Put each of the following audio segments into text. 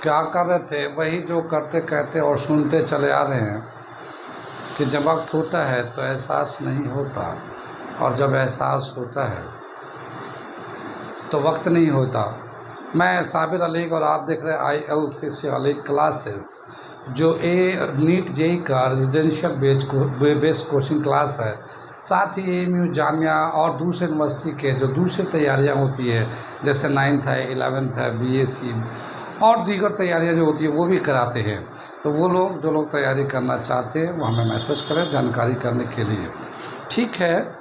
क्या कर रहे थे, वही जो करते कहते और सुनते चले आ रहे हैं कि जब वक्त होता है तो एहसास नहीं होता, और जब एहसास होता है तो वक्त नहीं होता। मैं साबिर अली और आप देख रहे हैं ILCC वाली क्लासेस, जो नीट JEE का रेजिडेंशियल बेस्ड कोचिंग क्लास है। साथ ही AMU जामिया और दूसरे यूनिवर्सिटी के जो दूसरी तैयारियां होती है, जैसे 9th है, 11th है, BSc और दीगर तैयारियां जो होती है वो भी कराते हैं। तो वो लोग जो लोग तैयारी करना चाहते हैं वो हमें मैसेज करें जानकारी करने के लिए, ठीक है।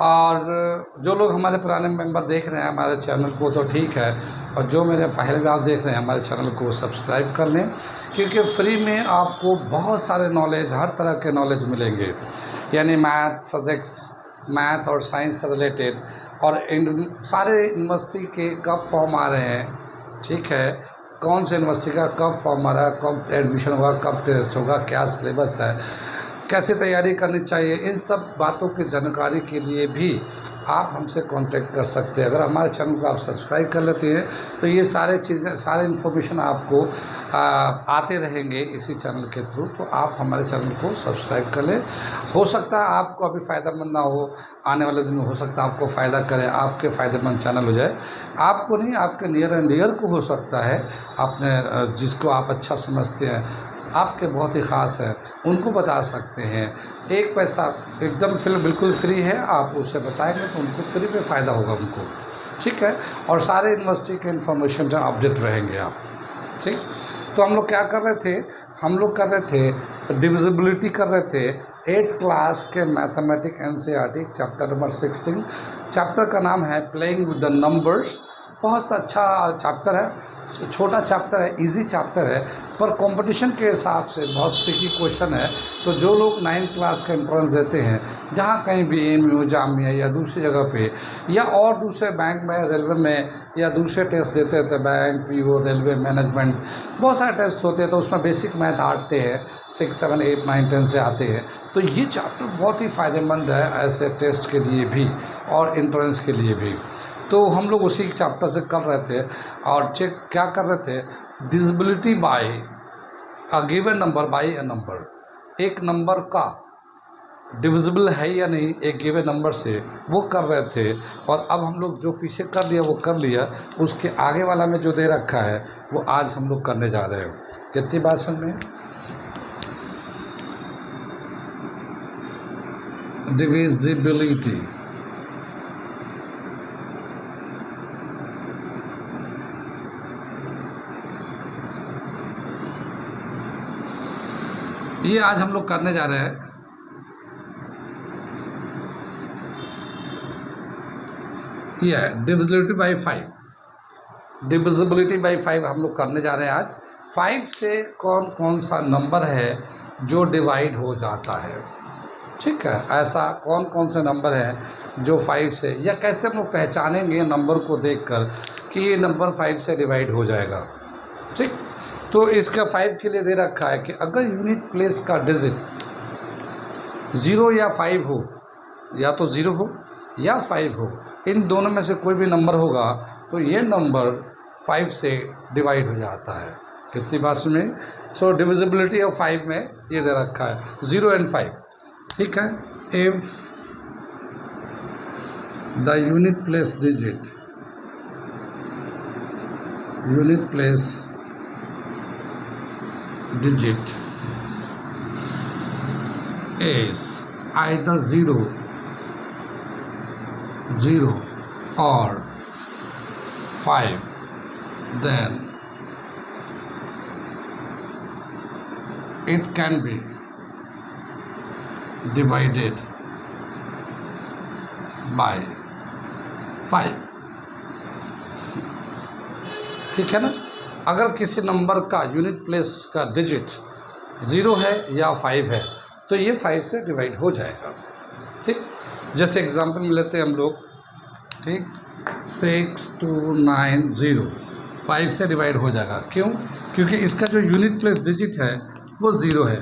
और जो लोग हमारे पुराने मेंबर देख रहे हैं हमारे चैनल को तो ठीक है, और जो मेरे पहले बार देख रहे हैं हमारे चैनल को सब्सक्राइब कर लें, क्योंकि फ्री में आपको बहुत सारे नॉलेज, हर तरह के नॉलेज मिलेंगे, यानी मैथ, फिज़िक्स, मैथ और साइंस से रिलेटेड, और सारे यूनिवर्सिटी के कब फॉर्म आ रहे हैं, ठीक है, कौन से यूनिवर्सिटी का कब फॉर्म आ रहा है, कब एडमिशन होगा, कब टेस्ट होगा, क्या सिलेबस है, कैसे तैयारी करनी चाहिए, इन सब बातों की जानकारी के लिए भी आप हमसे कांटेक्ट कर सकते हैं। अगर हमारे चैनल को आप सब्सक्राइब कर लेते हैं तो ये सारे चीज़ें, सारे इन्फॉर्मेशन आपको आते रहेंगे इसी चैनल के थ्रू। तो आप हमारे चैनल को सब्सक्राइब कर लें। हो सकता है आपको अभी फ़ायदेमंद ना हो, आने वाले दिन में हो सकता है आपको फ़ायदा करे, आपके फ़ायदेमंद चैनल हो जाए। आपको नहीं, आपके नियर एंड डियर को हो सकता है, अपने जिसको आप अच्छा समझते हैं, आपके बहुत ही ख़ास है, उनको बता सकते हैं। एक पैसा एकदम बिल्कुल फ्री है, आप उसे बताएंगे तो उनको फ्री में फ़ायदा होगा उनको, ठीक है। और सारे यूनिवर्सिटी के इन्फॉर्मेशन जो अपडेट रहेंगे आप, ठीक। तो हम लोग क्या कर रहे थे, हम लोग कर रहे थे डिविजिबिलिटी कर रहे थे 8th क्लास के mathematic NCERT chapter number 16। Chapter का नाम है प्लेइंग विद द नंबर्स। बहुत अच्छा चैप्टर है, छोटा चैप्टर है, इजी चैप्टर है, पर कंपटीशन के हिसाब से बहुत ट्रिकी क्वेश्चन है। तो जो लोग 9th क्लास का एंट्रेंस देते हैं, जहाँ कहीं भी AMU जामिया या दूसरी जगह पे, या और दूसरे बैंक में, रेलवे में, या दूसरे टेस्ट देते थे, बैंक, PO, रेलवे मैनेजमेंट, बहुत सारे टेस्ट होते हैं, तो उसमें बेसिक मैथ आते हैं, 6, 7, 8, 9, 10 से आते हैं। तो ये चैप्टर बहुत ही फ़ायदेमंद है ऐसे टेस्ट के लिए भी और एंट्रेंस के लिए भी। तो हम लोग उसी चैप्टर से कर रहे थे और चेक क्या कर रहे थे, divisibility bye a given number by a number. एक नंबर का डिविजिबल है या नहीं एक गिवन नंबर से, वो कर रहे थे। और अब हम लोग जो पीछे कर लिया वो कर लिया, उसके आगे वाला में जो दे रखा है वो आज हम लोग करने जा रहे हैं। कितनी बात सुन रहे हैं, डिविजिबिलिटी। ये आज हम लोग करने जा रहे हैं। ये है डिविजिबिलिटी बाई 5। डिविजिबिलिटी बाई 5 हम लोग करने जा रहे हैं आज। 5 से कौन कौन सा नंबर है जो डिवाइड हो जाता है, ठीक है। ऐसा कौन कौन से नंबर हैं जो 5 से, या कैसे हम लोग पहचानेंगे नंबर को देखकर कि ये नंबर 5 से डिवाइड हो जाएगा, ठीक। तो इसका 5 के लिए दे रखा है कि अगर यूनिट प्लेस का डिजिट 0 या 5 हो, या तो 0 हो या 5 हो, इन दोनों में से कोई भी नंबर होगा तो ये नंबर 5 से डिवाइड हो जाता है। कितनी बात में। सो डिविजिबिलिटी ऑफ 5 में ये दे रखा है 0 and 5, ठीक है। If the unit place digit is either 0 or 5, then it can be divided by 5, ठीक है ना। अगर किसी नंबर का यूनिट प्लेस का डिजिट 0 है या 5 है तो ये 5 से डिवाइड हो जाएगा, ठीक। जैसे एग्जांपल में लेते हैं हम लोग, ठीक, 6290 5 से डिवाइड हो जाएगा। क्यों? क्योंकि इसका जो यूनिट प्लेस डिजिट है वो 0 है,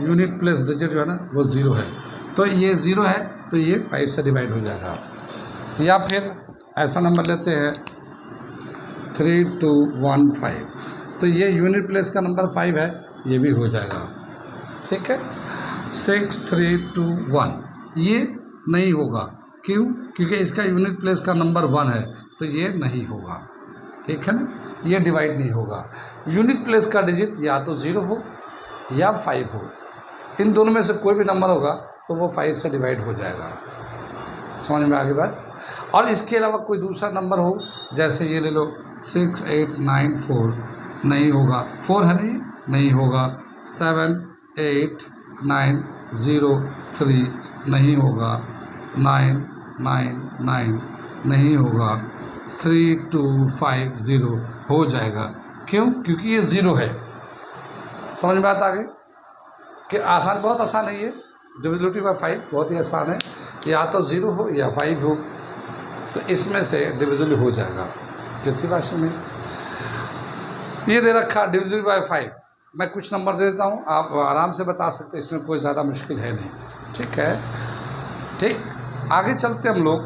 यूनिट प्लेस डिजिट जो है ना वो 0 है, तो ये 0 है तो ये 5 से डिवाइड हो जाएगा। या फिर ऐसा नंबर लेते हैं 3215 तो ये यूनिट प्लेस का नंबर 5 है, ये भी हो जाएगा। ठीक है, 6 3 2 1 ये नहीं होगा। क्यों? क्योंकि इसका यूनिट प्लेस का नंबर 1 है, तो ये नहीं होगा। ठीक है ना, ये डिवाइड नहीं होगा। यूनिट प्लेस का डिजिट या तो 0 हो या 5 हो, इन दोनों में से कोई भी नंबर होगा तो वो 5 से डिवाइड हो जाएगा। समझ में आ गई बात? और इसके अलावा कोई दूसरा नंबर हो, जैसे ये ले लो 6 8 9 4 नहीं होगा, 4 है नहीं, नहीं होगा। 7 8 9 0 3 नहीं होगा। 9 9 9 नहीं होगा। 3 2 5 0 हो जाएगा। क्यों? क्योंकि ये 0 है। समझ में बात आ गई कि आसान, बहुत आसान है ये डिविजिबिलिटी बाय 5, बहुत ही आसान है। या तो 0 हो या 5 हो, तो इसमें से डिविजिबल हो जाएगा। कितनी भाषा में ये दे रखा डिविजिबल बाय 5, मैं कुछ नंबर दे देता हूँ, आप आराम से बता सकते हैं, इसमें कोई ज़्यादा मुश्किल है नहीं। ठीक है, ठीक, आगे चलते हम लोग।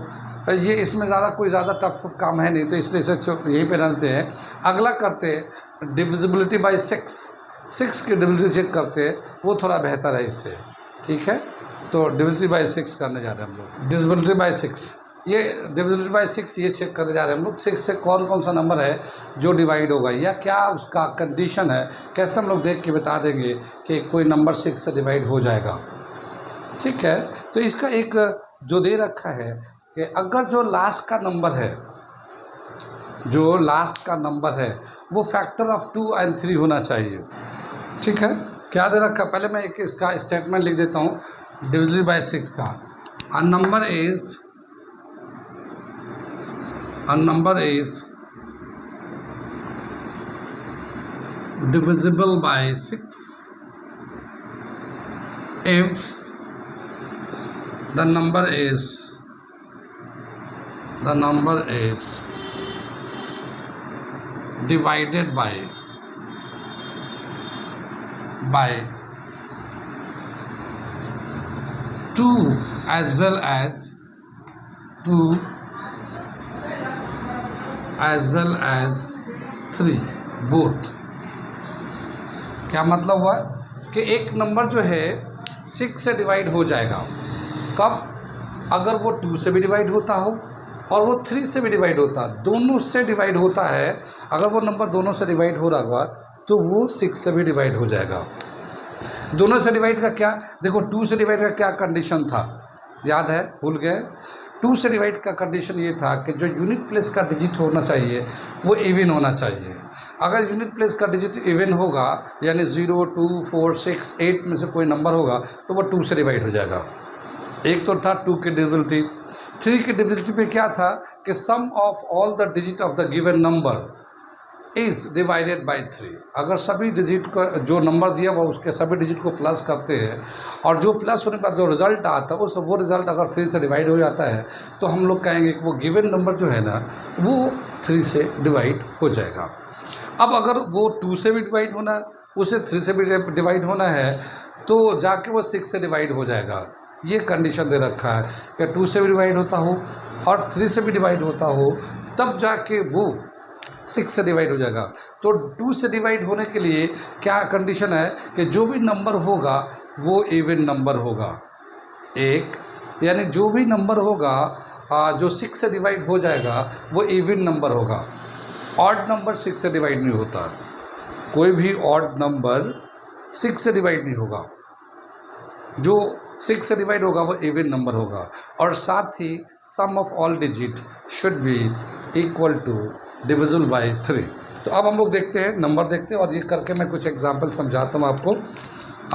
ये इसमें कोई ज़्यादा टफ काम है नहीं, तो इसलिए इसे यहीं पे रहते हैं। अगला करते हैं डिविजिबिलिटी बाय 6 की डिविजिबिलिटी चेक करते हैं, वो थोड़ा बेहतर है इससे। ठीक है, तो डिविजिबिलिटी बाय 6 करने जा रहे हैं हम लोग। डिविजिबिलिटी बाय 6, ये डिविजिबिलिटी बाय 6 ये चेक करने जा रहे हैं हम लोग। 6 से कौन कौन सा नंबर है जो डिवाइड होगा, या क्या उसका कंडीशन है, कैसे हम लोग देख के बता देंगे कि कोई नंबर 6 से डिवाइड हो जाएगा। ठीक है, तो इसका एक जो दे रखा है कि अगर जो लास्ट का नंबर है, जो लास्ट का नंबर है वो फैक्टर ऑफ 2 और 3 होना चाहिए। ठीक है, क्या दे रखा है, पहले मैं एक इसका स्टेटमेंट लिख देता हूँ डिविजिबल बाय 6 का। A number is divisible by 6 if the number is divided by 2 as well as 3 both। क्या मतलब हुआ कि एक नंबर जो है 6 से डिवाइड हो जाएगा। कब? अगर वो 2 से भी डिवाइड होता हो और वो 3 से भी डिवाइड होता, दोनों से डिवाइड होता है। अगर वो नंबर दोनों से डिवाइड हो रहा होगा तो वो 6 से भी डिवाइड हो जाएगा। दोनों से डिवाइड का क्या, देखो 2 से डिवाइड का क्या कंडीशन था, याद है? भूल गए? 2 से डिवाइड का कंडीशन ये था कि जो यूनिट प्लेस का डिजिट होना चाहिए वो इवन होना चाहिए। अगर यूनिट प्लेस का डिजिट इवन होगा, यानी 0 2 4 6 8 में से कोई नंबर होगा, तो वो 2 से डिवाइड हो जाएगा। एक तो था 2 की डिविजिबिलिटी। 3 की डिविजिबिलिटी पे क्या था कि sum of all the digit of the given number is divided by 3। अगर सभी डिजिट का जो नंबर दिया हुआ उसके सभी डिजिट को प्लस करते हैं, और जो प्लस होने के बाद जो रिजल्ट आता है वो रिजल्ट अगर 3 से डिवाइड हो जाता है, तो हम लोग कहेंगे कि वो गिवन नंबर जो है ना वो 3 से डिवाइड हो जाएगा। अब अगर वो 2 से भी डिवाइड होना, उसे 3 से भी डिवाइड होना है, तो जाके वो 6 से डिवाइड हो जाएगा। ये कंडीशन दे रखा है कि 2 से भी डिवाइड होता हो और 3 से भी डिवाइड होता हो, तब जाके वो 6 से डिवाइड हो जाएगा। तो 2 से डिवाइड होने के लिए क्या कंडीशन है कि जो भी नंबर होगा वो इवन नंबर होगा। एक, यानी जो भी नंबर होगा जो 6 से डिवाइड हो जाएगा वो इवन नंबर होगा। ऑड नंबर 6 से डिवाइड नहीं होता, कोई भी ऑड नंबर 6 से डिवाइड नहीं होगा। जो 6 से डिवाइड होगा वो इवन नंबर होगा। और साथ ही sum of all digit should be equal to divisible by 3। तो अब हम लोग देखते हैं, नंबर देखते हैं, और ये करके मैं कुछ एग्जांपल समझाता हूँ आपको,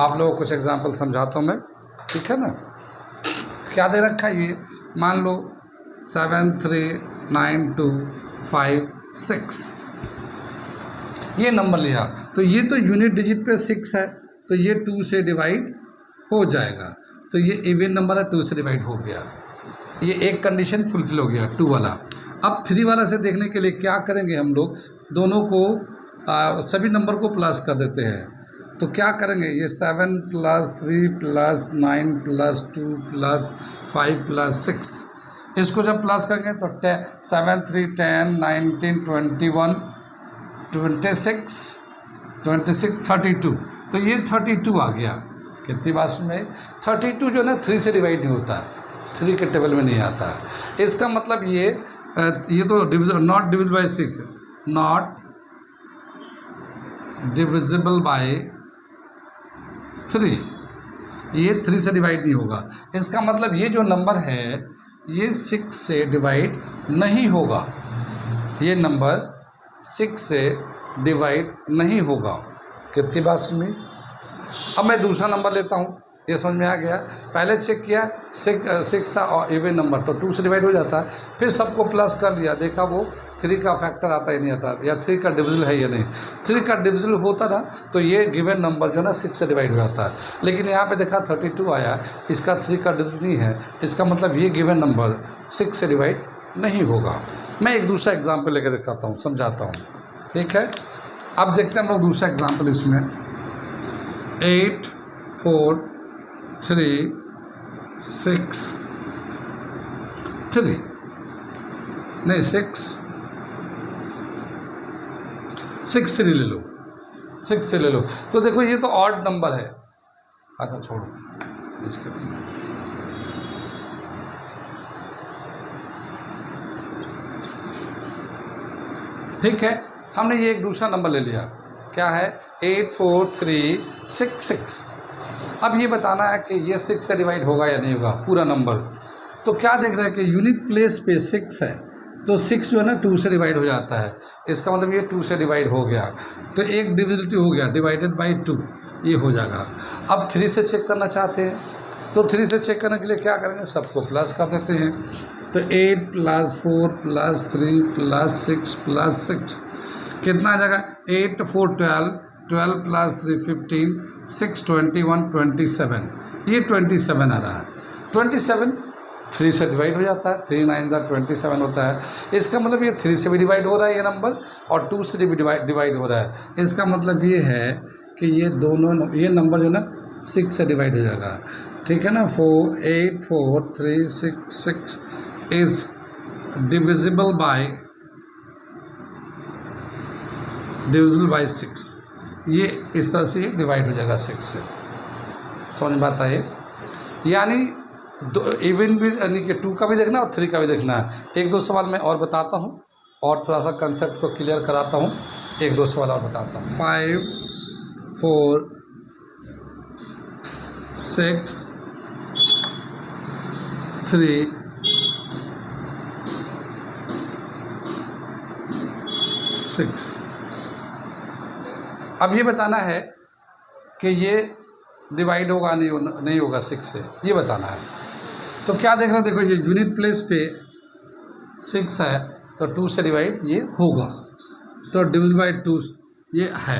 आप लोगों को कुछ एग्जांपल समझाता हूँ मैं। ठीक है ना, क्या दे रखा है ये, मान लो 7 3 9 2 5 6 ये नंबर लिया, तो ये तो यूनिट डिजिट पे 6 है, तो ये 2 से डिवाइड हो जाएगा। तो ये इवन नंबर है, 2 से डिवाइड हो गया। ये एक कंडीशन फुलफिल हो गया 2 वाला। अब 3 वाला से देखने के लिए क्या करेंगे हम लोग, दोनों को सभी नंबर को प्लस कर देते हैं। तो क्या करेंगे, ये 7 + 3 + 9 + 2 + 5 + 6, इसको जब प्लस करेंगे तो 7 3 10 19 21 26 26 32, तो ये 32 आ गया। कितनी बात में 32 जो ना 3 से डिवाइड नहीं होता, 3 के टेबल में नहीं आता। इसका मतलब ये तो divisible, not divisible by 6, not divisible by 3, ये 3 से डिवाइड नहीं होगा। इसका मतलब ये जो नंबर है ये 6 से डिवाइड नहीं होगा, ये नंबर 6 से डिवाइड नहीं होगा। कितनी बात सुनी। अब मैं दूसरा नंबर लेता हूँ, ये समझ में आ गया। पहले चेक किया 6 था और इवन नंबर तो 2 से डिवाइड हो जाता है, फिर सबको प्लस कर लिया, देखा वो 3 का फैक्टर आता ही नहीं आता, या 3 का डिविजिबल है या नहीं। 3 का डिविजिबल होता ना तो ये गिवन नंबर जो ना 6 से डिवाइड हो जाता है, लेकिन यहाँ पे देखा 32 आया, इसका 3 का डिविजिबल नहीं है, इसका मतलब ये गिवन नंबर 6 से डिवाइड नहीं होगा। मैं एक दूसरा एग्जाम्पल लेकर दिखाता हूँ, समझाता हूँ, ठीक है। अब देखते हैं हम लोग दूसरा एग्जाम्पल इसमें। 8 4 3 6 3 नहीं 6 3 ले लो, 6 से ले लो। तो देखो ये तो ऑड नंबर है, अच्छा छोड़ो ठीक है। हमने ये एक दूसरा नंबर ले लिया, क्या है 8 4 3 6 6। अब ये बताना है कि ये 6 से डिवाइड होगा या नहीं होगा पूरा नंबर। तो क्या देख रहे हैं कि यूनिट प्लेस पे 6 है, तो 6 जो है ना 2 से डिवाइड हो जाता है, इसका मतलब ये 2 से डिवाइड हो गया, तो एक डिविजिबिलिटी हो गया, डिवाइडेड बाई 2 ये हो जाएगा। अब 3 से चेक करना चाहते हैं, तो 3 से चेक करने के लिए क्या करेंगे, सबको प्लस कर देते हैं। तो 8 + 4 + 3 + 6 + 6 कितना आ जाएगा, 8 4 12 12 + 3 15 6 21 27, ये 27 आ रहा है। 27 3 से डिवाइड हो जाता है, 3 9 27 होता है। इसका मतलब ये 3 से भी डिवाइड हो रहा है ये नंबर, और 2 से भी डिवाइड हो रहा है। इसका मतलब ये है कि ये दोनों ये नंबर जो ना 6 से डिवाइड हो जाएगा, ठीक है ना। 8 4 3 6 6 इज डिविजिबल बाय 6, ये इस तरह से डिवाइड हो जाएगा 6 से। समझ में आता है, यानी इवन भी यानी कि 2 का भी देखना और 3 का भी देखना है। एक दो सवाल मैं और बताता हूँ और थोड़ा सा कंसेप्ट को क्लियर कराता हूँ, एक दो सवाल और बताता हूँ। 5 4 6 3 6। अब ये बताना है कि ये डिवाइड होगा नहीं होगा 6 से, ये बताना है। तो क्या देखना, देखो ये यूनिट प्लेस पे 6 है तो 2 से डिवाइड ये होगा, तो डिविजिबल बाई 2 ये है।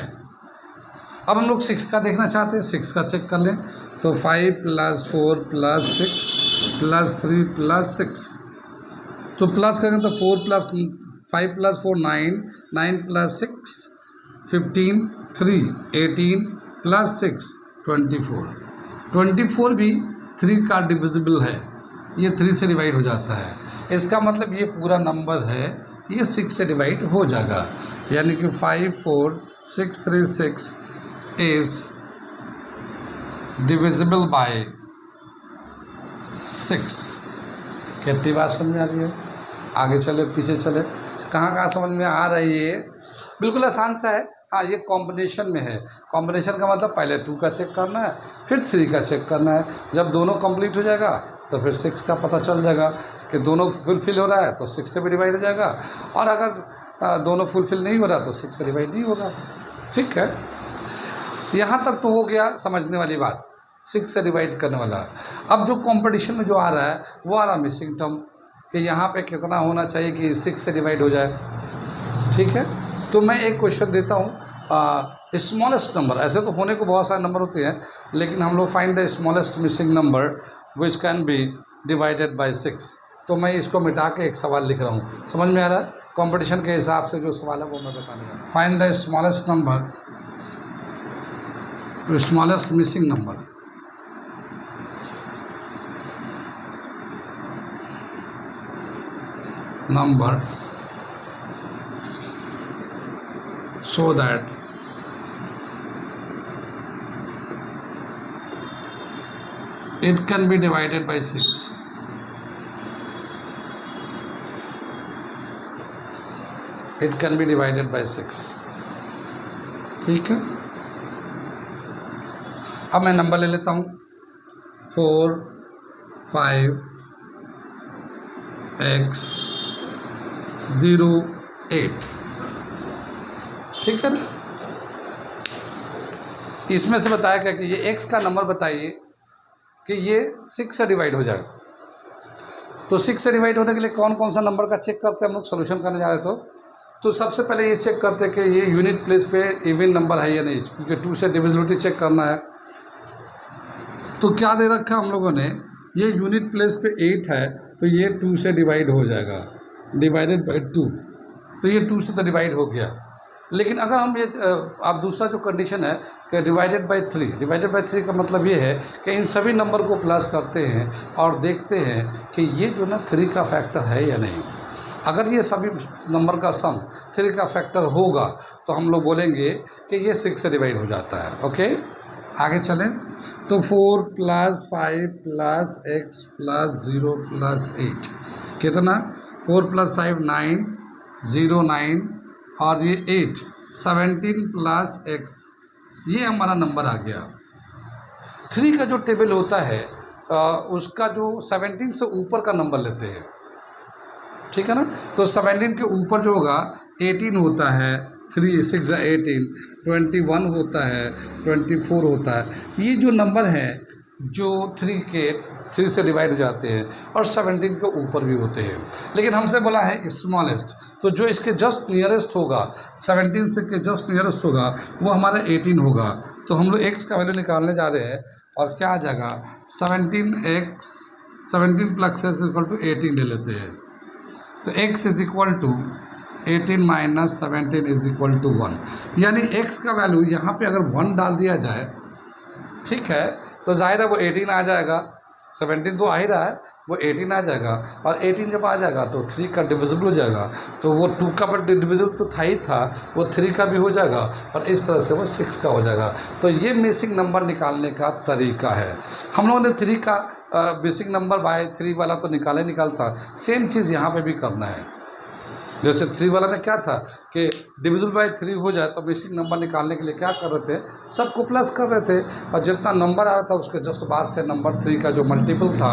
अब हम लोग 6 का देखना चाहते हैं, 6 का चेक कर लें। तो 5 + 4 + 6 + 3 + 6, तो प्लस करेंगे तो 4 + 5 + 4 9 9 + 6 15 3 18 + 6 24। 24 भी 3 का डिविजिबल है, ये 3 से डिवाइड हो जाता है। इसका मतलब ये पूरा नंबर है ये 6 से डिवाइड हो जाएगा, यानी कि 5 4 6 3 6 इज डिविजिबल बाय 6। कितनी बात समझ में आ रही है, आगे चले पीछे चले, कहाँ कहाँ समझ में आ रही है। बिल्कुल आसान सा है। हाँ, ये कॉम्बिनेशन में है। कॉम्बिनेशन का मतलब पहले 2 का चेक करना है, फिर 3 का चेक करना है। जब दोनों कंप्लीट हो जाएगा तो फिर 6 का पता चल जाएगा कि दोनों फुलफिल हो रहा है तो 6 से भी डिवाइड हो जाएगा, और अगर दोनों फुलफिल नहीं हो रहा तो 6 से डिवाइड नहीं होगा। ठीक है, यहाँ तक तो हो गया समझने वाली बात, 6 से डिवाइड करने वाला। अब जो कंपटीशन में जो आ रहा है वो आ रहा मिसिंग टर्म, कि यहाँ पे कितना होना चाहिए कि 6 से डिवाइड हो जाए। ठीक है, तो मैं एक क्वेश्चन देता हूँ, स्मॉलेस्ट नंबर, ऐसे तो होने को बहुत सारे नंबर होते हैं, लेकिन हम लोग find the smallest missing number which can be divided by 6। तो मैं इसको मिटा के एक सवाल लिख रहा हूँ, समझ में आ रहा है। कंपटीशन के हिसाब से जो सवाल है वो मैं बताने वाला हूँ। Find the smallest number, smallest missing number. so that It can be divided by 6. It can be divided by 6. ठीक है, अब मैं नंबर ले लेता हूँ 4 5 x 0 8। ठीक है ना, इसमें से बताया क्या कि ये x का नंबर बताइए कि ये 6 से डिवाइड हो जाए। तो 6 से डिवाइड होने के लिए कौन कौन सा नंबर का चेक करते हैं हम लोग सोल्यूशन करने जा रहे तो सबसे पहले ये चेक करते हैं कि ये यूनिट प्लेस पे इवन नंबर है या नहीं, क्योंकि 2 से डिविजिबिलिटी चेक करना है। तो क्या दे रखा हम लोगों ने, ये यूनिट प्लेस पे 8 है तो ये 2 से डिवाइड हो जाएगा, डिवाइडेड बाई 2, तो ये 2 से तो डिवाइड हो गया। लेकिन अगर हम ये अब दूसरा जो कंडीशन है कि डिवाइडेड बाई 3 का मतलब ये है कि इन सभी नंबर को प्लस करते हैं और देखते हैं कि ये जो ना 3 का फैक्टर है या नहीं। अगर ये सभी नंबर का सम 3 का फैक्टर होगा तो हम लोग बोलेंगे कि ये 6 से डिवाइड हो जाता है। ओके, आगे चलें तो 4 + 5 + x + 0 + 8 कितना, 4 + 5 9 0 9 और ये 8 17 + x, ये हमारा नंबर आ गया। 3 का जो टेबल होता है उसका जो 17 से ऊपर का नंबर लेते हैं। ठीक है ना, तो 17 के ऊपर जो होगा 18 होता है, 3 6 18, 21 होता है, 24 होता है। ये जो नंबर हैं जो 3 से डिवाइड हो जाते हैं और 17 के ऊपर भी होते हैं। लेकिन हमसे बोला है स्मॉलेस्ट, तो जो इसके जस्ट नियरेस्ट होगा 17 से के जस्ट नियरेस्ट होगा वो हमारा 18 होगा। तो हम लोग x का वैल्यू निकालने जा रहे हैं और क्या आ जाएगा 17x 17 + x = 18 ले लेते हैं। तो x = 18 - 17 = 1, यानी x का वैल्यू यहाँ पे अगर 1 डाल दिया जाए, ठीक है, तो जाहिर है वो 18 आ जाएगा। 17 तो आ ही रहा है, वो 18 आ जाएगा और 18 जब आ जाएगा तो 3 का डिविजिबल हो जाएगा। तो वो 2 का पर डिविजिबल तो था ही था, वो 3 का भी हो जाएगा और इस तरह से वो 6 का हो जाएगा। तो ये मिसिंग नंबर निकालने का तरीका है। हम लोगों ने 3 का मिसिंग नंबर बाय 3 वाला तो निकालता, सेम चीज़ यहाँ पे भी करना है। जैसे 3 वाला में क्या था कि डिविजिबल बाय 3 हो जाए तो मिसिंग नंबर निकालने के लिए क्या कर रहे थे, सबको प्लस कर रहे थे और जितना नंबर आ रहा था उसके जस्ट बाद से नंबर 3 का जो मल्टीपल था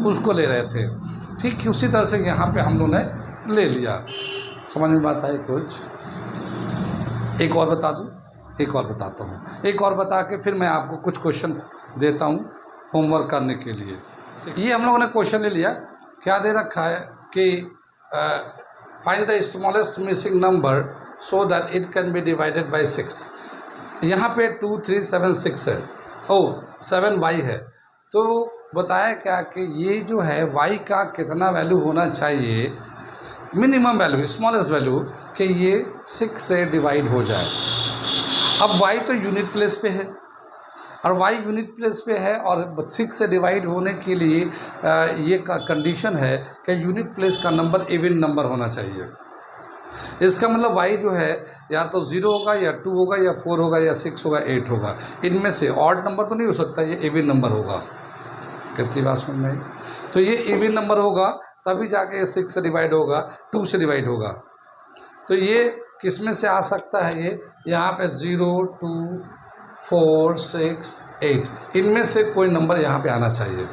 उसको ले रहे थे। ठीक उसी तरह से यहाँ पे हम लोगों ने ले लिया। समझ में बात आई कुछ? एक और बता दूँ, एक और बताता हूँ, एक और बता के फिर मैं आपको कुछ क्वेश्चन देता हूँ होमवर्क करने के लिए। ये हम लोगों ने क्वेश्चन ले लिया, क्या दे रखा है कि find the smallest missing number so that it can be divided by 6। यहाँ पे 2 3 7 6 है, 7 y है। तो बताया क्या कि ये जो है y का कितना वैल्यू होना चाहिए, मिनिमम वैल्यू, स्मॉलेस्ट वैल्यू, कि ये 6 से डिवाइड हो जाए। अब y तो यूनिट प्लेस पे है और y यूनिट प्लेस पे है और 6 से डिवाइड होने के लिए ये कंडीशन है कि यूनिट प्लेस का नंबर इवन नंबर होना चाहिए। इसका मतलब y जो है या तो 0 होगा या 2 होगा या 4 होगा या 6 होगा 8 होगा, इनमें से ऑड नंबर तो नहीं हो सकता, ये इवन नंबर होगा। कितनी बात समझ में आई? तो ये इवन नंबर होगा तभी जाके ये 6 से डिवाइड होगा, 2 से डिवाइड होगा। तो ये किस में से आ सकता है, ये यहाँ पे 0 2 4 6 8, इनमें से कोई नंबर यहाँ पे आना चाहिए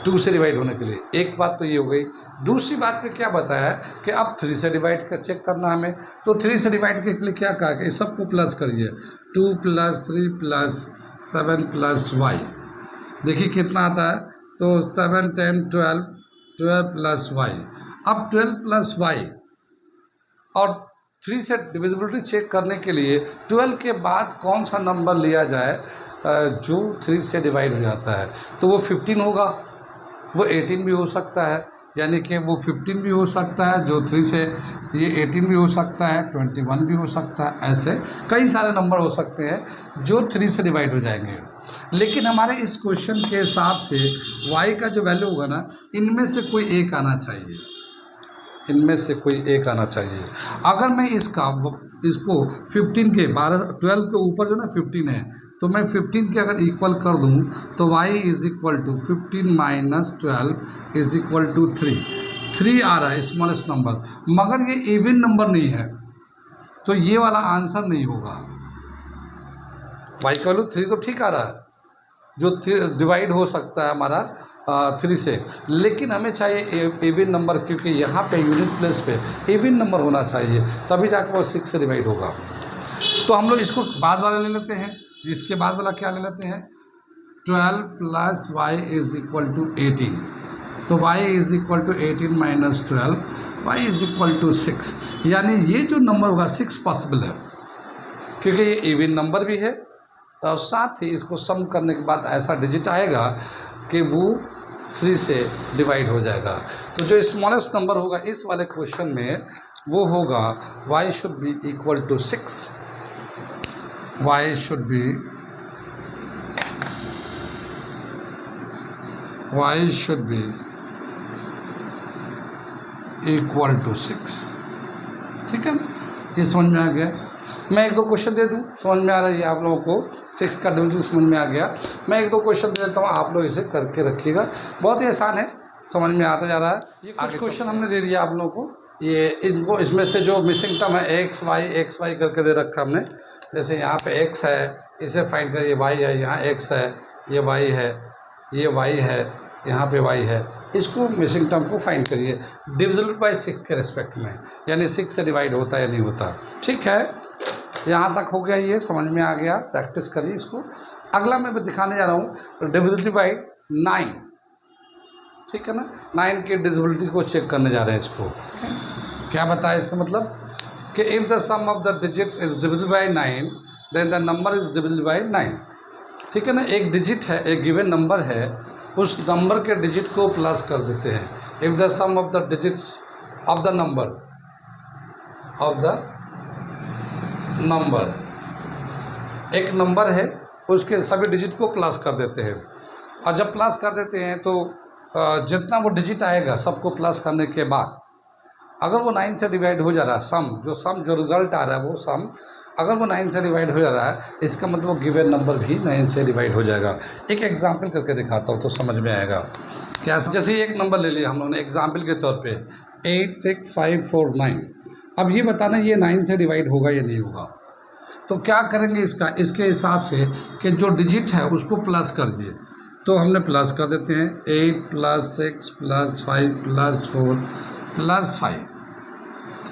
2 से डिवाइड होने के लिए। एक बात तो ये हो गई। दूसरी बात पे क्या बताया कि अब 3 से डिवाइड कर चेक करना हमें, तो 3 से डिवाइड के लिए क्या कहा कि सबको प्लस करिए, 2 + 3 + 7 + y। देखिए कितना आता है, तो 7 10 12 12 + y। अब 12 + y और 3 से डिविजिबिलिटी चेक करने के लिए 12 के बाद कौन सा नंबर लिया जाए जो 3 से डिवाइड हो जाता है, तो वो 15 होगा, वो 18 भी हो सकता है, यानी कि वो 15 भी हो सकता है जो 3 से, ये 18 भी हो सकता है, 21 भी हो सकता है। ऐसे कई सारे नंबर हो सकते हैं जो 3 से डिवाइड हो जाएंगे। लेकिन हमारे इस क्वेश्चन के हिसाब से y का जो वैल्यू होगा ना, इनमें से कोई एक आना चाहिए, इनमें से कोई एक आना चाहिए। अगर मैं इसको 15 के 12 के ऊपर जो ना 15 है, तो मैं 15 के अगर इक्वल कर दूं तो y is equal to 15 minus 12 is equal to 3 आ रहा है स्मॉलेस्ट नंबर, मगर ये इवन नंबर नहीं है, तो ये वाला आंसर नहीं होगा। y का वैल्यू 3 तो ठीक आ रहा है, जो डिवाइड हो सकता है हमारा 3 से, लेकिन हमें चाहिए इवन नंबर, क्योंकि यहाँ पे यूनिट प्लेस पे इवन नंबर होना चाहिए, तभी जाकर वो 6 से डिवाइड होगा। तो हम लोग इसको बाद वाला ले लेते हैं, इसके बाद वाला क्या ले लेते हैं, 12 plus y is equal to 18, तो y is equal to 18 minus 12, y is equal to 6, यानी ये जो नंबर होगा 6 पॉसिबल है, क्योंकि ये इवन नंबर भी है और साथ ही इसको सम करने के बाद ऐसा डिजिट आएगा कि वो 3 से डिवाइड हो जाएगा। तो जो स्मॉलेस्ट नंबर होगा इस वाले क्वेश्चन में वो होगा y should be equal to 6, y should be equal to 6। ठीक है ना, ये समझ में आ गया। मैं एक दो क्वेश्चन दे दूं, समझ में आ रहा है आप लोगों को, 6 का डिवीजन समझ में आ गया। मैं एक दो क्वेश्चन दे देता हूँ, आप लोग इसे करके रखिएगा, बहुत ही आसान है, समझ में आता जा रहा है। ये कुछ क्वेश्चन हमने दे दिया आप लोगों को, ये इनको इसमें से जो मिसिंग टर्म है x y करके दे रखा हमने, जैसे यहाँ पे x है, इसे फाइंड करिए, y है, यहाँ x है, ये y है, ये y है, यहाँ पे y है, इसको मिसिंग टर्म को फाइंड करिए डिविजिबल बाय 6 के रेस्पेक्ट में, यानी 6 से डिवाइड होता है या नहीं होता। ठीक है, यहाँ तक हो गया, ये समझ में आ गया, प्रैक्टिस करिए इसको। अगला मैं दिखाने जा रहा हूँ डिविजिबिलिटी बाय 9। ठीक है ना, 9 की डिविजिबिलिटी को चेक करने जा रहे हैं। इसको क्या बताया, इसका मतलब कि if the sum of the digits is divisible by 9 then the number is divisible by 9। ठीक है ना, एक डिजिट है, एक गिवन नंबर है, उस नंबर के डिजिट को प्लस कर देते हैं। If the sum of the digits of the number एक नंबर है, उसके सभी डिजिट को प्लस कर देते हैं, और जब प्लस कर देते हैं तो जितना वो डिजिट आएगा सबको प्लस करने के बाद, अगर वो 9 से डिवाइड हो जा रहा है, सम जो रिज़ल्ट आ रहा है वो सम अगर वो 9 से डिवाइड हो जा रहा है, इसका मतलब वो गिवन नंबर भी 9 से डिवाइड हो जाएगा। एक एग्जांपल करके दिखाता हूँ तो समझ में आएगा। क्या, जैसे एक नंबर ले लिया हम लोगों ने एग्जांपल के तौर पे 86549। अब ये बताना ये 9 से डिवाइड होगा या नहीं होगा, तो क्या करेंगे इसके हिसाब से कि जो डिजिट है उसको प्लस कर दिए, तो हमने प्लस कर देते हैं 8 + 6 + 5 + 4 + 5,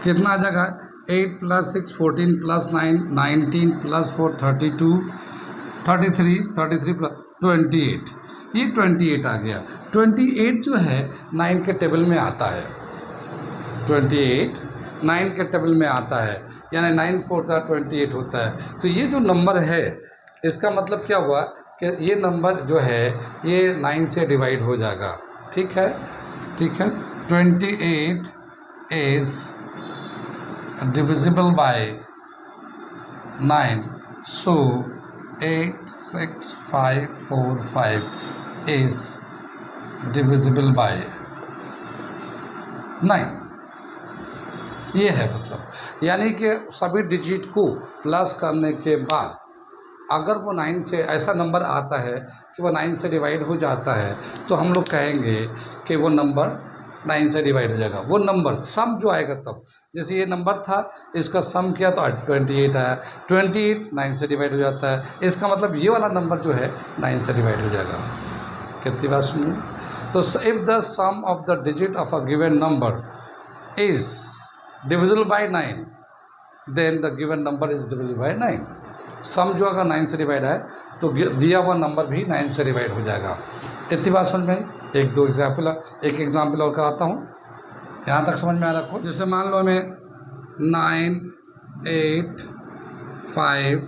कितना आ जाएगा 8 + 6 14 + 9 19 + 4 32 33 + 28, ये 28 आ गया। 28 जो है 9 के टेबल में आता है, 28 9 के टेबल में आता है, यानी 9 4 28 होता है। तो ये जो नंबर है इसका मतलब क्या हुआ कि ये नंबर जो है ये 9 से डिवाइड हो जाएगा। ठीक है, 28 is divisible by 9, so 86545 is divisible by 9। ये है मतलब, यानी कि सभी डिजिट को प्लस करने के बाद अगर वो 9 से ऐसा नंबर आता है कि वो 9 से डिवाइड हो जाता है, तो हम लोग कहेंगे कि वो नंबर 9 से डिवाइड हो जाएगा। वो नंबर सम जो आएगा तब, जैसे ये नंबर था, इसका सम किया तो 28 आया, 28 9 से डिवाइड हो जाता है, इसका मतलब ये वाला नंबर जो है 9 से डिवाइड हो जाएगा। कितनी बात सुनिए, तो if the sum of the digit of a given number is divisible by 9 then the given number is divisible by 9। Sum जो अगर 9 से डिवाइड है तो दिया हुआ नंबर भी 9 से डिवाइड हो जाएगा। इतनी बात समझ में, एक एग्जाम्पल और कराता हूँ, यहाँ तक समझ में आ रहा है। जैसे मान लो हमें 9 8 5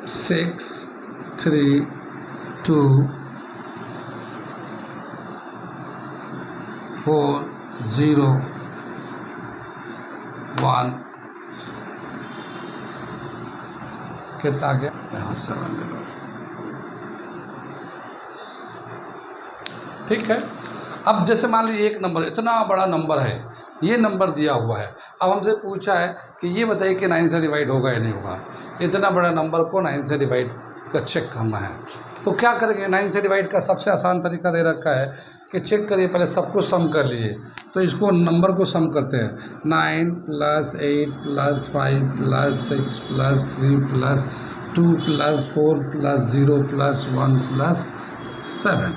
6 3 2 4 0 1 कितना आ गया, यहाँ 7 ले लो। ठीक है, अब जैसे मान लीजिए एक नंबर, इतना बड़ा नंबर है, ये नंबर दिया हुआ है, अब हमसे पूछा है कि ये बताइए कि 9 से डिवाइड होगा या नहीं होगा। इतना बड़ा नंबर को 9 से डिवाइड का चेक करना है, तो क्या करेंगे? 9 से डिवाइड का सबसे आसान तरीका दे रखा है कि चेक करिए, पहले सबको सम कर लीजिए। तो इसको नंबर को सम करते हैं, 9 + 8 + 5 + 6 + 3 + 2 + 4 + 0 + 1 + 7।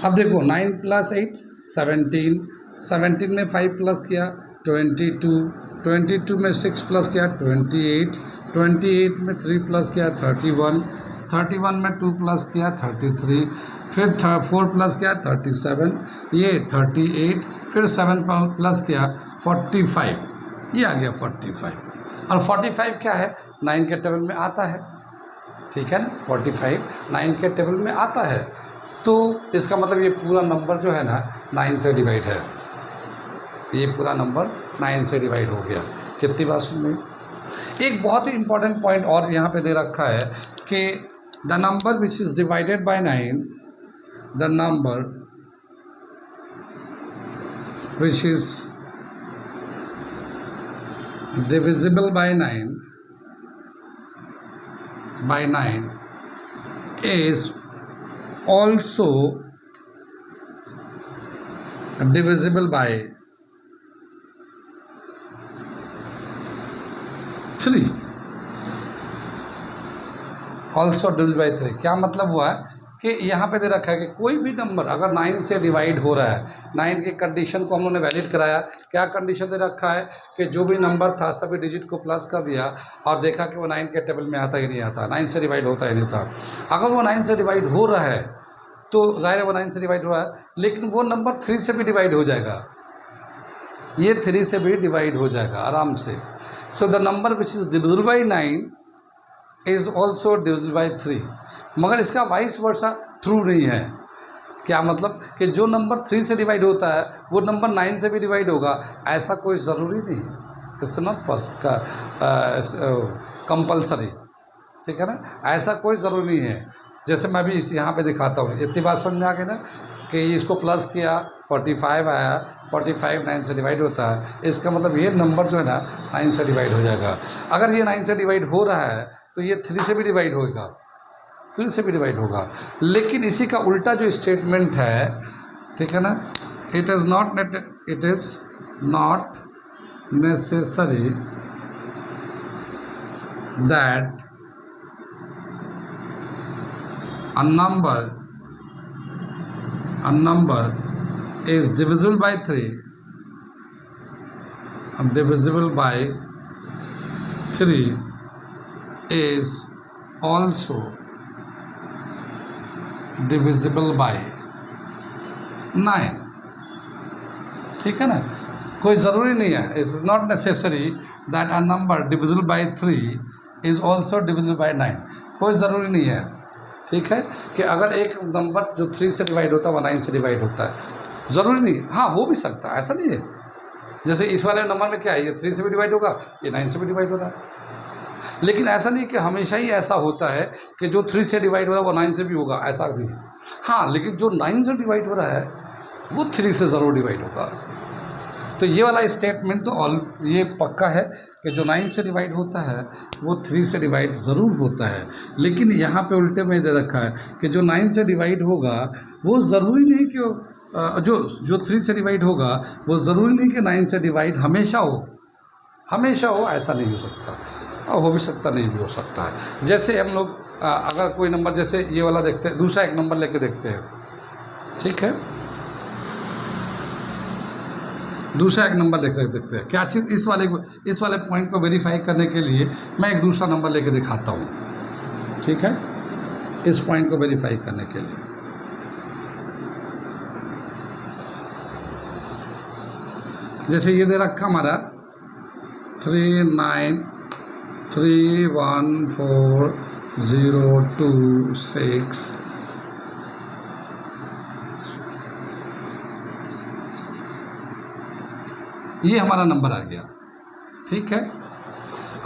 अब देखो 9 + 8 17, 17 में 5 प्लस किया 22, 22 में 6 प्लस किया 28, 28 में 3 प्लस किया 31, 31 में 2 प्लस किया 33, फिर 4 प्लस किया 37, ये 38, फिर 7 प्लस किया 45, ये आ गया 45। और 45 क्या है? 9 के टेबल में आता है, ठीक है ना। 45 9 के टेबल में आता है, तो इसका मतलब ये पूरा नंबर जो है ना 9 से डिवाइड है, ये पूरा नंबर 9 से डिवाइड हो गया। कितनी बात सुन रही? एक बहुत ही इंपॉर्टेंट पॉइंट और यहाँ पे दे रखा है कि the number which is divided bye 9, the number which is divisible by 9 is also divisible by 3, also divisible by 3। क्या मतलब हुआ कि यहाँ पे दे रखा है कि कोई भी नंबर अगर 9 से डिवाइड हो रहा है, 9 की कंडीशन को हम लोगों ने वैलिड कराया। क्या कंडीशन दे रखा है कि जो भी नंबर था सभी डिजिट को प्लस कर दिया और देखा कि वो 9 के टेबल में आता ही नहीं आता, 9 से डिवाइड होता ही नहीं था। अगर वो 9 से डिवाइड हो रहा है तो जाहिर है वो 9 से डिवाइड हो रहा है, लेकिन वो नंबर 3 से भी डिवाइड हो जाएगा, ये 3 से भी डिवाइड हो जाएगा आराम से। So the number which is divisible by 9 is also divisible by 3, मगर इसका वाइस वर्सा ट्रू नहीं है। क्या मतलब कि जो नंबर 3 से डिवाइड होता है वो नंबर 9 से भी डिवाइड होगा, ऐसा कोई ज़रूरी नहीं है। इट्स नॉट कंपल्सरी, ठीक है ना, ऐसा कोई ज़रूरी नहीं है। जैसे मैं भी यहाँ पे दिखाता हूँ, इतनी बात समझ में आ गई ना कि इसको प्लस किया 45 आया, 45 9 से डिवाइड होता है, इसका मतलब ये नंबर जो है ना 9 से डिवाइड हो जाएगा। अगर ये 9 से डिवाइड हो रहा है तो ये 3 से भी डिवाइड होगा, 3 से भी डिवाइड होगा। लेकिन इसी का उल्टा जो स्टेटमेंट है, ठीक है ना, it is not necessary that a number is divisible by 3, divisible by 3 is also divisible by 9, ठीक है ना। कोई ज़रूरी नहीं है, it is not necessary that a number divisible by 3 is also divisible by 9, कोई ज़रूरी नहीं है, ठीक है, कि अगर एक नंबर जो 3 से डिवाइड होता है वो 9 से डिवाइड होता है, ज़रूरी नहीं। हाँ, हो भी सकता है, ऐसा नहीं है। जैसे इस वाले नंबर में क्या है, ये 3 से भी डिवाइड होगा, ये 9 से भी डिवाइड हो रहा है, लेकिन ऐसा नहीं कि हमेशा ही ऐसा होता है कि जो 3 से डिवाइड हो रहा है वो 9 से भी होगा, ऐसा नहीं है। हाँ, लेकिन जो 9 से डिवाइड हो रहा है वो 3 से ज़रूर डिवाइड होगा। तो ये वाला स्टेटमेंट तो ये पक्का है कि जो 9 से डिवाइड होता है वो 3 से डिवाइड ज़रूर होता है। लेकिन यहाँ पे उल्टे में दे रखा है कि जो 9 से डिवाइड होगा वो ज़रूरी नहीं कि जो 3 से डिवाइड होगा वो ज़रूरी नहीं कि 9 से डिवाइड हमेशा हो, ऐसा नहीं हो सकता, और हो भी सकता, नहीं भी हो सकता है। जैसे हम लोग अगर कोई नंबर, जैसे ये वाला देखते हैं, दूसरा एक नंबर लेके देखते हैं, ठीक है, दूसरा एक नंबर लेकर देखते हैं। क्या चीज़, इस वाले पॉइंट को वेरीफाई करने के लिए मैं एक दूसरा नंबर लेके दिखाता हूँ, ठीक है, इस पॉइंट को वेरीफाई करने के लिए। जैसे ये दे रखा हमारा 39314026, ये हमारा नंबर आ गया, ठीक है।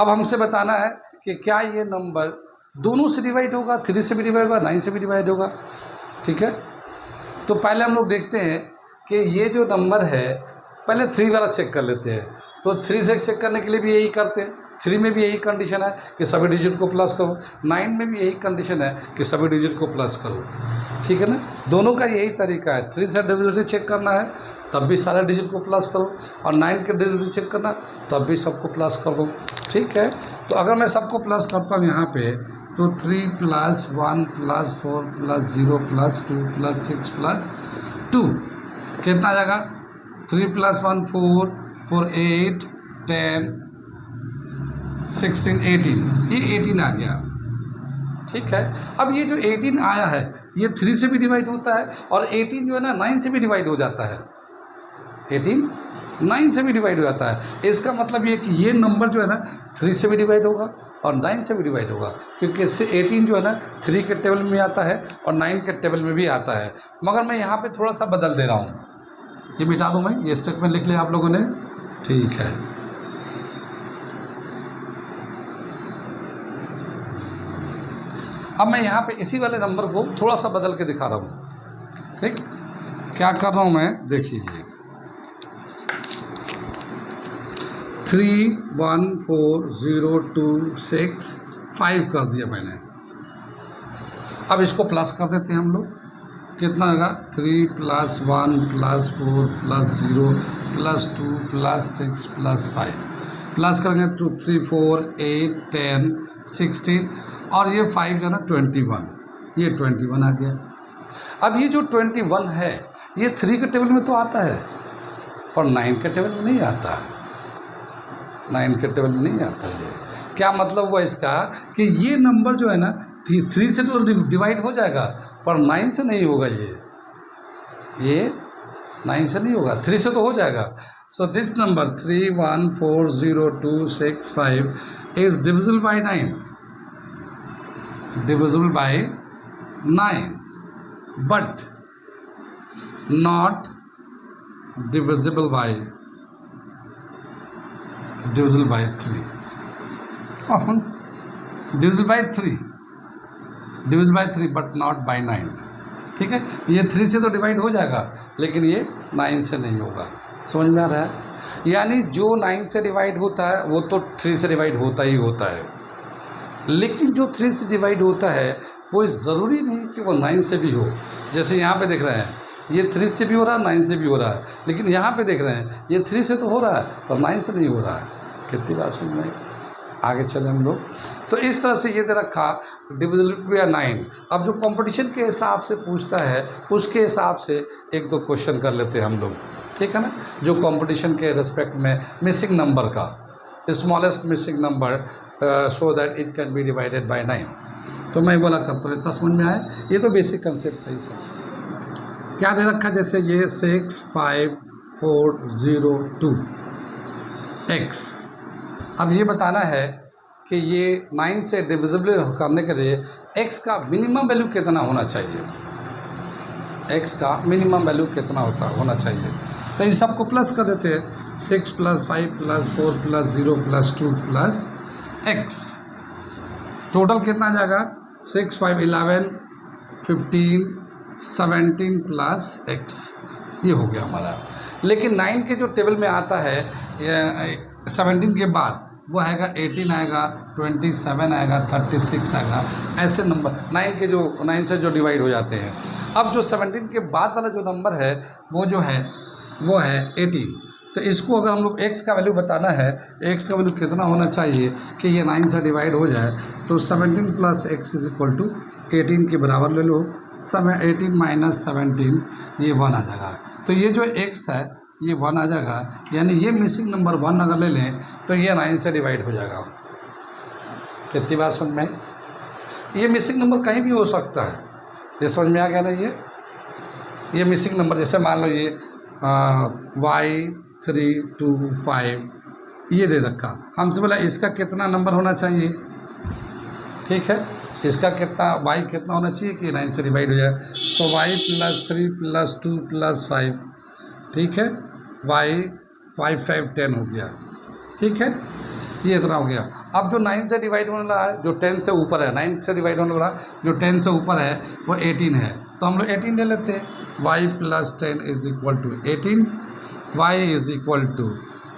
अब हमसे बताना है कि क्या ये नंबर दोनों से डिवाइड होगा, 3 से भी डिवाइड होगा, 9 से भी डिवाइड होगा, ठीक है। तो पहले हम लोग देखते हैं कि ये जो नंबर है, पहले 3 वाला चेक कर लेते हैं। तो 3 से चेक करने के लिए भी यही करते हैं। 3 में भी यही कंडीशन है कि सभी डिजिट को प्लस करो, 9 में भी यही कंडीशन है कि सभी डिजिट को प्लस करो, ठीक है ना। दोनों का यही तरीका है। 3 से डिविजिबिलिटी चेक करना है तब भी सारे डिजिट को प्लस करो, और 9 के डिविजिबिलिटी चेक करना तब भी सबको प्लस कर दो, ठीक है। तो अगर मैं सबको प्लस करता हूँ यहाँ पे, तो 3 + 1 + 4 + 0 + 2 + 6 + 2 कितना आ जाएगा? 3 + 1 4 4 8 10 16 18, ये 18 आ गया, ठीक है। अब ये जो 18 आया है ये 3 से भी डिवाइड होता है, और 18 जो है ना 9 से भी डिवाइड हो जाता है। 18 9 से भी डिवाइड हो जाता है। इसका मतलब ये कि ये नंबर जो है ना 3 से भी डिवाइड होगा और 9 से भी डिवाइड होगा, क्योंकि इससे 18 जो है ना 3 के टेबल में आता है और 9 के टेबल में भी आता है। मगर मैं यहाँ पे थोड़ा सा बदल दे रहा हूँ, ये मिटा दूँ मैं, ये स्टेटमेंट लिख लिया आप लोगों ने, ठीक है। अब मैं यहाँ पे इसी वाले नंबर को थोड़ा सा बदल के दिखा रहा हूँ, ठीक। क्या कर रहा हूँ मैं, देखिए 3 1 4 0 2 6 5 कर दिया मैंने। अब इसको प्लस कर देते हैं हम लोग, कितना होगा? 3 + 1 + 4 + 0 + 2 + 6 + 5 प्लस करेंगे तो 3 4 8 10 16, और ये 5 जो है ना 21, ये 21 आ गया। अब ये जो 21 है ये 3 के टेबल में तो आता है, पर 9 के टेबल में नहीं आता, 9 के टेबल में नहीं आता है। क्या मतलब हुआ इसका कि ये नंबर जो है ना 3 से तो डिवाइड हो जाएगा, पर 9 से नहीं होगा, ये 9 से नहीं होगा, 3 से तो हो जाएगा। So this number 3 1 4 0 2 6 5 is divisible by 9, divisible by 9, but not divisible by 3, divisible by 3, but not by 9, ठीक है। ये 3 से तो डिवाइड हो जाएगा, लेकिन ये 9 से नहीं होगा। समझ में आ रहा है? यानी जो 9 से डिवाइड होता है वो तो 3 से डिवाइड होता ही होता है, लेकिन जो 3 से डिवाइड होता है वो ज़रूरी नहीं कि वो 9 से भी हो। जैसे यहाँ पे देख रहे हैं ये 3 से भी हो रहा है, 9 से भी हो रहा है, लेकिन यहाँ पे देख रहे हैं ये 3 से तो हो रहा है पर 9 से नहीं हो रहा है। कितनी बात सुन रहे हैं? आगे चले हम लोग। तो इस तरह से ये दे रखा डिविजिबिलिटी या 9। अब जो कंपटीशन के हिसाब से पूछता है उसके हिसाब से 1-2 क्वेश्चन कर लेते हैं हम लोग, ठीक है ना। जो कंपटीशन के रिस्पेक्ट में मिसिंग नंबर का, smallest missing number so that it can be divided by 9। तो मैं बोला करता हूँ, इतना समझ में आया? ये तो बेसिक कंसेप्ट था। इसे क्या दे रखा, जैसे ये 6 5 4 0 2 x। अब ये बताना है कि ये 9 से डिविजिबल करने के लिए x का मिनिमम वैल्यू कितना होना चाहिए, x का मिनिमम वैल्यू कितना होना चाहिए। तो इन सबको प्लस कर देते हैं, 6 + 5 + 4 + 0 + 2 + x। टोटल कितना आ जाएगा? 6 5 11 15 17 + x, ये हो गया हमारा। लेकिन 9 के जो टेबल में आता है 17 के बाद वो आएगा 18 आएगा, 27 आएगा, 36 आएगा, ऐसे नंबर 9 के जो 9 से जो डिवाइड हो जाते हैं। अब जो 17 के बाद वाला जो नंबर है वो जो है वो है 18। तो इसको अगर हम लोग x का वैल्यू बताना है, x का वैल्यू कितना होना चाहिए कि ये 9 से डिवाइड हो जाए, तो 17 + x = 18 के बराबर ले लो। 18 - 17 ये 1 आ जाएगा। तो ये जो x है ये 1 आ जाएगा, यानी ये मिसिंग नंबर 1 अगर ले लें तो ये 9 से डिवाइड हो जाएगा। कितनी बात समझ में? ये मिसिंग नंबर कहीं भी हो सकता है, ये समझ में आ गया ना। ये मिसिंग नंबर जैसे मान लो ये y325 ये दे रखा, हमसे बोला इसका कितना नंबर होना चाहिए, ठीक है। इसका कितना y कितना होना चाहिए कि 9 से डिवाइड हो जाए, तो y + 3 + 2 + 5, ठीक है। y 5 5 10 हो गया, ठीक है। ये इतना हो गया। अब जो 9 से डिवाइड होने वाला है, जो 10 से ऊपर है, 9 से डिवाइड होने वाला जो 10 से ऊपर है वो 18 है, तो हम लोग 18 ले लेते हैं। y + 10 = 18, y =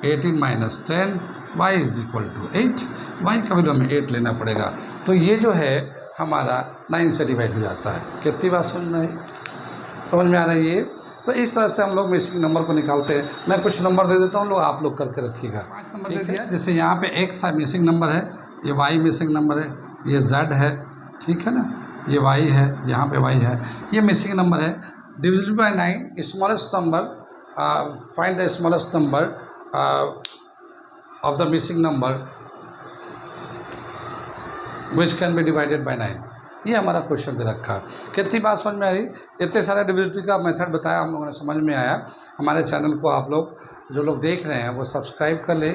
18 - 10, y = 8। y का वैल्यू हमें 8 लेना पड़ेगा। तो ये जो है हमारा 9 से डिवाइड हो जाता है। कितनी बात समझ में आई? समझ में आ रही है? तो इस तरह से हम लोग मिसिंग नंबर को निकालते हैं। मैं कुछ नंबर दे देता हूँ, लोग आप लोग करके रखिएगा। 5 नंबर दे दिया। जैसे यहाँ पे x मिसिंग नंबर है, ये y मिसिंग नंबर है, ये z है, ठीक है ना, ये y है, यहाँ पे y है, ये मिसिंग नंबर है। Divisible by 9, smallest number, find the smallest number of the missing number which can be divided by 9। ये हमारा क्वेश्चन दे रखा। कितनी बात समझ में आ रही? इतने सारे डिविजिबिलिटी का मेथड बताया हम लोगों ने, समझ में आया। हमारे चैनल को आप लोग जो लोग देख रहे हैं वो सब्सक्राइब कर ले।